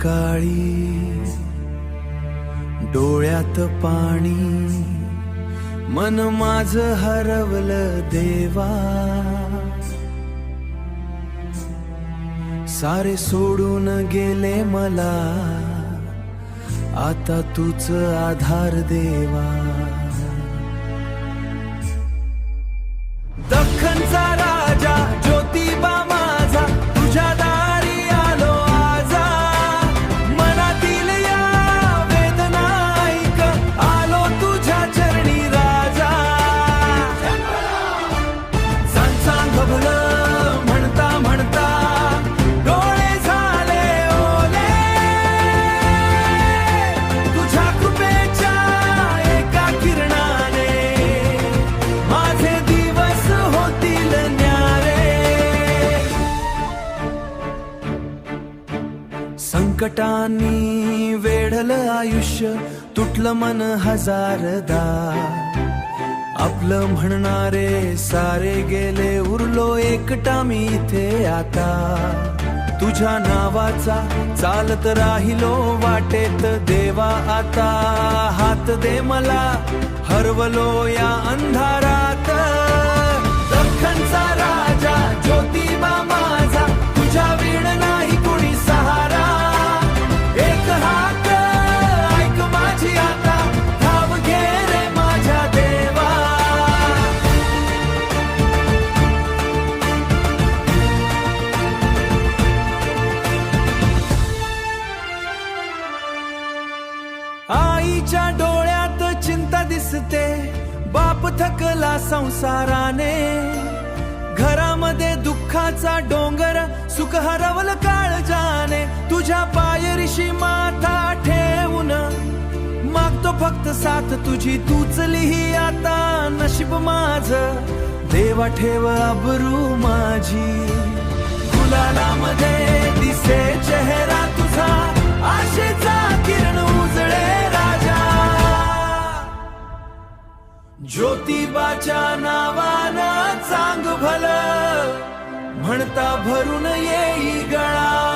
काळी डोळ्यात पाणी, मन माझ हरवलं देवा। सारे सोडून गेले मला, आता तूच आधार देवा। दख्खनचा राजा ज्योतिबा माझा, तुझ्या दारी आलो आजा। मनातील या वेदना ऐक, आलो तुझ्या चरणी राजा। सांग भलं म्हणता म्हणता डोळे झाले ओले, तुझ्या कृपेच्या एका किरणाने माझे दिवस होतील न्यारे। संकटांनी वेढलं आयुष्य, तुटलं मन हजारदा। आपलं म्हणणारे सारे गेले, उरलो एकटा मी इथे आता। तुझ्या नावाचा चालत राहिलो वाटेत देवा, आता हात दे मला, हरवलो या अंधारात। दख्खनचा राजा ज्योतिबा माझा, तुझ्या वीण नाही कोणी सहारा। एक हाक ऐक माझी आता, धाव घे रे माझ्या देवा। आईच्या डोळ्यात चिंता दिसते, बाप थकला संसाराने। घरामध्ये दुःखाचा डोंगर, सुख हरवलं काळजाने। तुझ्या पायरीशी माथा ठेवून मागतो फक्त साथ तुझी, तूच लिही आता नशीब माझ देवा। ठेव अब्रू माझी, गुलालामध्ये दिसे चेहरा तुझा, आशेचा किरण उजळे राजा। ज्योतिबाच्या नावानं चांग भलं, म्हणता भरून येई गळा।